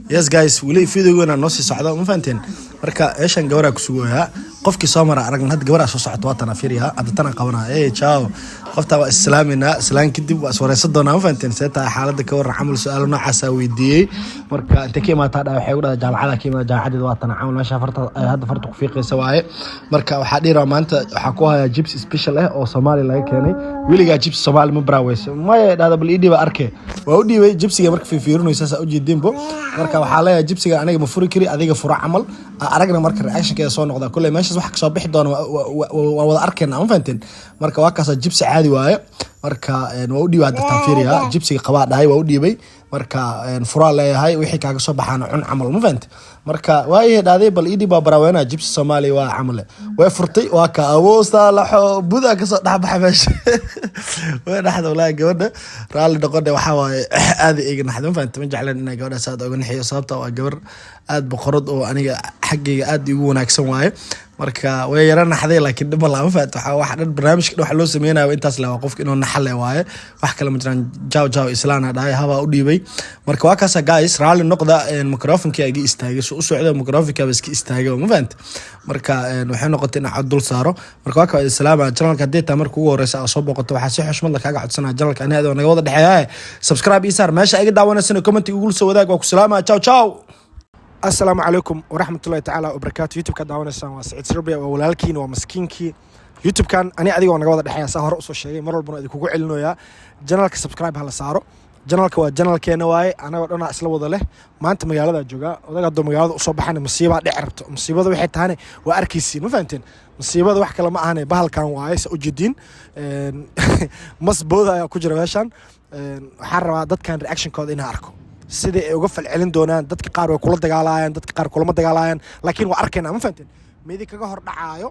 Yes guys, wili fiidiyowna noo sii socdo ma fahanteen marka eeshan gabadha ku sugooyaa qofkii soo mara aragna had gabadha soo socoto waatan fiiriya adtana qabana ciao qofta waa islaamina islaan kadib waa wareysan doonaa ma fahanteen seeta xaaladda ka waran camal su'aalo noocaas ah weydiiyay marka inta ka imaata waxay u dhahay jaamacada ka imaata jaamacada waatan camal meesha hadda farta ku fiiqaysa waaye marka waxa dhiira maanta waxa ku haya chips special ah oo Soomaali laga keenay wiliga chips Soomaali ma braawayso ma dhahda bal idii ba arkay waa u dhiibay chipsiga marka fiirinaysa u jeedinbo marka waxa la jibsiga aniga ma furi kari adiga fura camal aragna marka reactionkeeda soo noqda kulay meeshas wax ka soo bixi doona waa wada arkayna ma fahanteen marka waa kaas jibsi caadi waaye marka waa u dhiibay dadka fiiriya jibsiga qabaa dhahay waa u dhiibay marka fura leeyahay wixii kaaga soo baxaan cun camal ma fahanteen marka waa ay dhaaday bal idii ba baraweena jibsi Soomaali waa camal way furtay waa ka awoosta la buda ka soo dhaxbaxay meesha way dhaxdo la gabadha raali dhaqoday waxa waaye aad iiga naxdo ma fahanteen ma jeclan inay gabadha saad uga naxiyo sababta waa gabar aad boqorad oo aniga xaqiiga aad igu wanaagsan waaye marka way yarana naxday laakiin dib ma fahanto waxa dhan barnaamijka waxa loo sameeyay intaas la waa qofka inuu naxale waaye wax kale ma jiraan jaw islaana dhaay haba u dhiibay marka waa kaas guys raali noqda microphone-ka ay istaagay soo socda microphone-ka bas ka istaagay ma fahanto marka waxay noqotay in cod dul saaro marka waa ka islaama channel-ka deeta marka ugu horeysa soo boqoto waxa si xushmad la kaaga codsanaa channel-ka anaga naga wada dhaxeeyay subscribe iyo saar meesha iga daawanaysan comment ugu soo wadaag waa ku salaama ciao السلام عليكم ورحمة الله تعالى وبركاته يوتيوب كان دعونا سوا سعيد سربيا ولالكين ومسكينكي يوتيوب كان أنا أدي وأنا قاعد الحين سهر أصل شيء مرة البنا أدي كوكو علنو يا جنرالك سبسكرايب هلا صاروا جنرالك وجنرالك نواي أنا وأنا أصل وضله ما أنت مجال هذا الجوجا وده قدر مجال أصوب حنا مصيبة عرفت مصيبة ذو واحد هاني وأركيسين ما فهمتين مصيبة ذو واحد كلام هاني بهال كان وايس وجدين مصبوط يا كوجر واشان حرب ضد كان رياكشن كود إنها أركو sidii ay uga falcelin doonaan dadka qaar way kula dagaalayaan dadka qaar kulama dagaalayaan laakiin waa arkayna ma fahanteen meedi kaga hor dhacaayo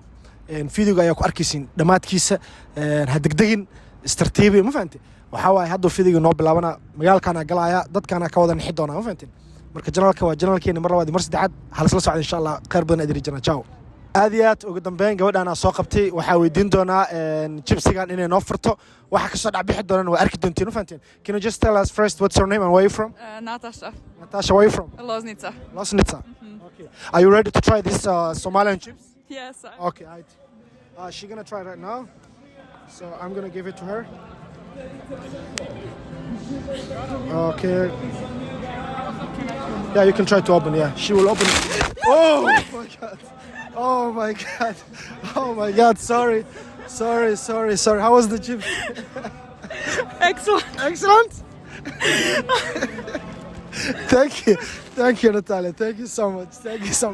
fiidiyoga ayaa ku arkaysiin dhamaadkiisa ha degdegin istartiibi ma fahanteen waxa waaye hadda fiidiyoga noo bilaabana magaalkana galaya dadkana ka wada nixi doona ma fahanteen marka janaalka waa janaalkeena mar labaad mar saddexaad halis la socda insha Allah khayr badan adiri jana ciao aadiyat ugu dambeyn gabadhan soo qabtay waxa weydiin doonaa chipsigan inay noo furto waxa ka soo dhac doonaan waa arki doontiin fahanteen can you just tell us first what's your name and where you from Natasha where you from Losnitsa okay are you ready to try this Somalian chips yes sir. Okay she's gonna try right now so I'm gonna give it to her okay yeah you can try to open yeah she will open it. Oh my god Oh my god. Oh my god. Sorry. How was the chips? Excellent. Thank you, Natalia. Thank you so much.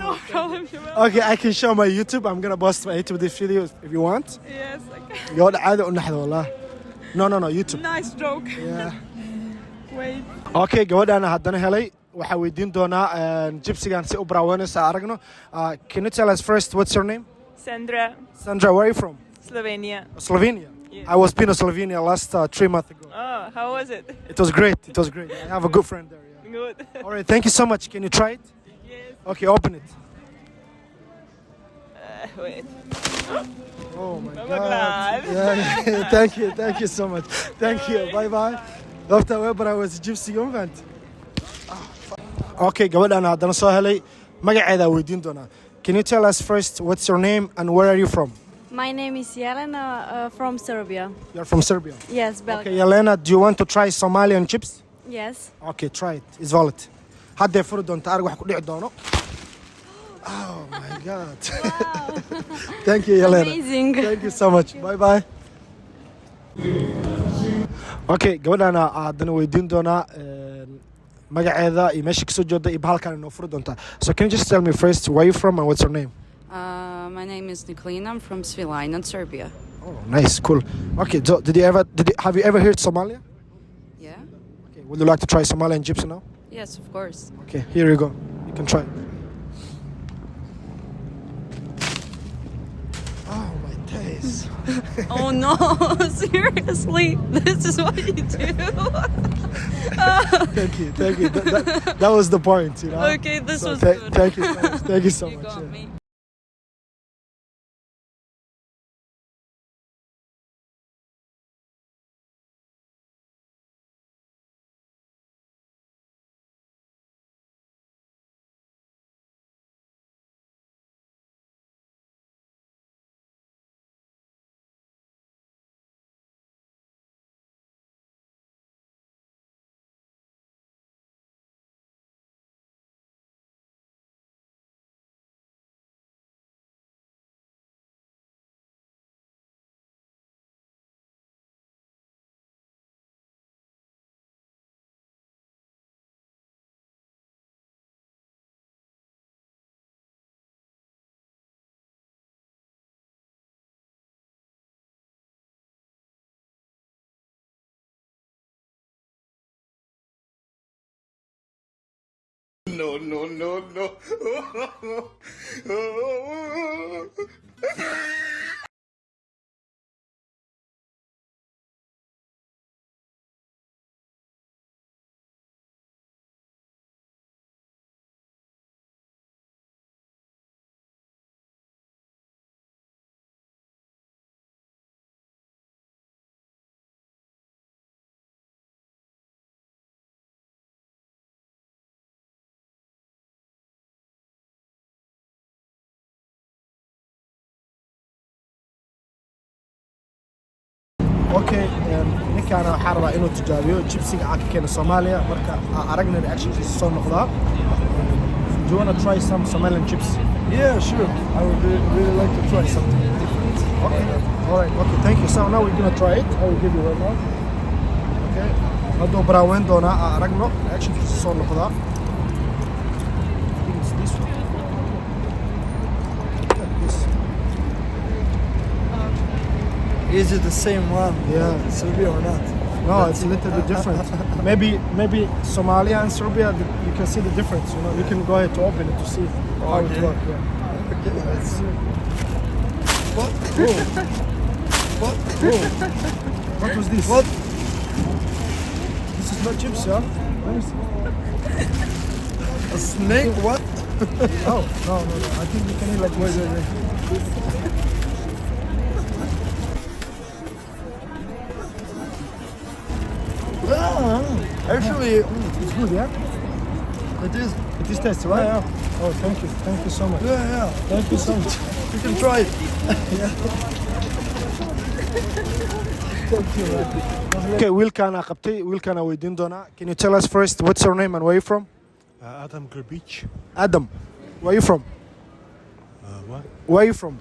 No problem. Okay, I can show my YouTube. I'm gonna post my YouTube this video if you want. Yes, okay. يقعد عادة ونحن والله. No, YouTube. Nice joke. Yeah. Wait. Okay, gabadha ana haddana helay. waxa weydiin doonaa jibsigan si u braawanaysa aragno can you tell us first what's your name Sandra where are you from Slovenia yes. I was been in Slovenia last 3 months ago how was it it was great I have a good friend there good all right thank you so much can you try it yes okay open it wait oh my god yeah. thank you so much thank you bye after where I was gypsy event Okay, gabadhan haddana soo helay magaceeda weydiin doonaa. Can you tell us first what's your name and where are you from? My name is Yelena from Serbia. You're from Serbia? Yes, Belgrade. Okay, Yelena, do you want to try Somalian chips? Yes. Okay, try it. It's valid. Hadday furi doonta arag wax ku dhici doono. Oh my god. Wow. Thank you, Yelena. Amazing. Thank you so much. Bye. Okay, gabadhan haddana weydiin doonaa magaceeda iyo meesha kasoo jeeda iyo bahalkan inoo furi doontaa so can you just tell me first where you from and what's your name my name is Nikolina I'm from Svilajna Serbia oh nice cool okay so have you ever heard Somalia yeah okay would you like to try Somalian gypsy now yes of course okay here you go you can try oh my days oh no seriously this is what you do thank you that was the point you know okay this so was good thank you so you much got me. Okay, ninkaan waxaa rabaa inuu tijaabiyo jibsiga aan ka keeno Soomaaliya marka aan aragna reactionkiisa soo noqdaa. Do you want to try some Somalian chips? Yeah, sure. I would really like to try something different. Okay. All right. Okay. Thank you. So now we're gonna try it. I will give you right now. Okay. Haduu braawen doonaa aan aragno reactionkiisa soo noqdaa. I think it's this one. Yeah, this. Is it the same one? Yeah. Serbia or not? No, it's a little bit different. Maybe Somalia and Serbia, you can see the difference. You know, you can go ahead to open it to see how it Okay. works. Yeah. Okay, let's see. What? Whoa. What? Whoa. What was this? What? This is not chips, yeah? Let me see. A snake? What? Oh, no. I think you can eat like this. Wait. Actually, It's good, yeah? it is. It is tasty, right? Yeah. Oh, thank you. Thank you so much. Yeah. Thank you so much. You can try it. Okay, wiilkaan aan qabtay, wiilkaan aan weydiin doonaa. Can you tell us first what's your name and where you from? Adam Grbic. Adam, where you from? What? Where you from?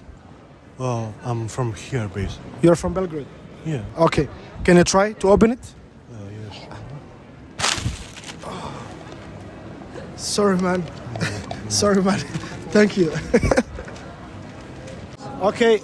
Well, I'm from here, basically. You're from Belgrade. Yeah. Okay. Can you try to open it? Yes. Sorry, man. Sorry, man. Thank you. Okay,